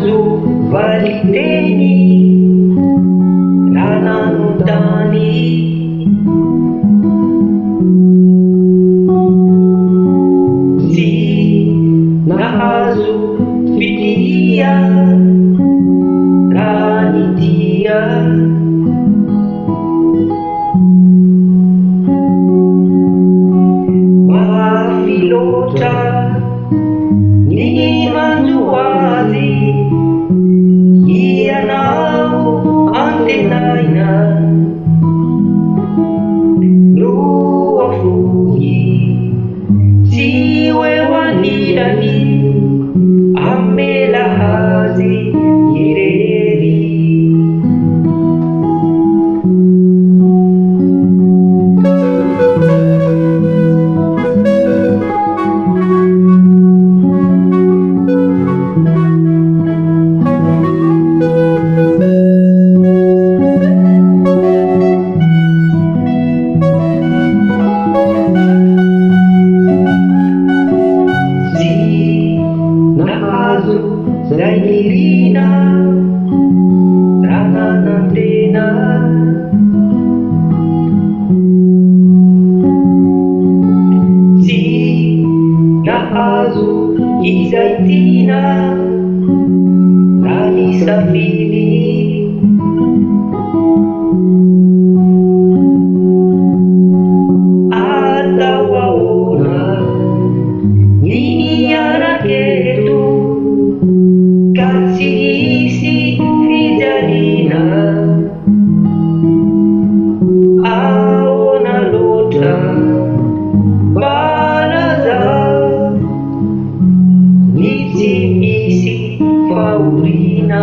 nazo valiteny raha nanotany tsy nahazo fitia raha nitia mafy loatra ny manjoazy ianao antenaina no afohy tsy hoeo anilany amela azy irery zay nirina raha nanantena tsy nahazo izay tina raha nisafiny atao ahoana ny niaraketo ka tsy hisy fijaliana ahoana loatra balaza ny tsy misy fahoriana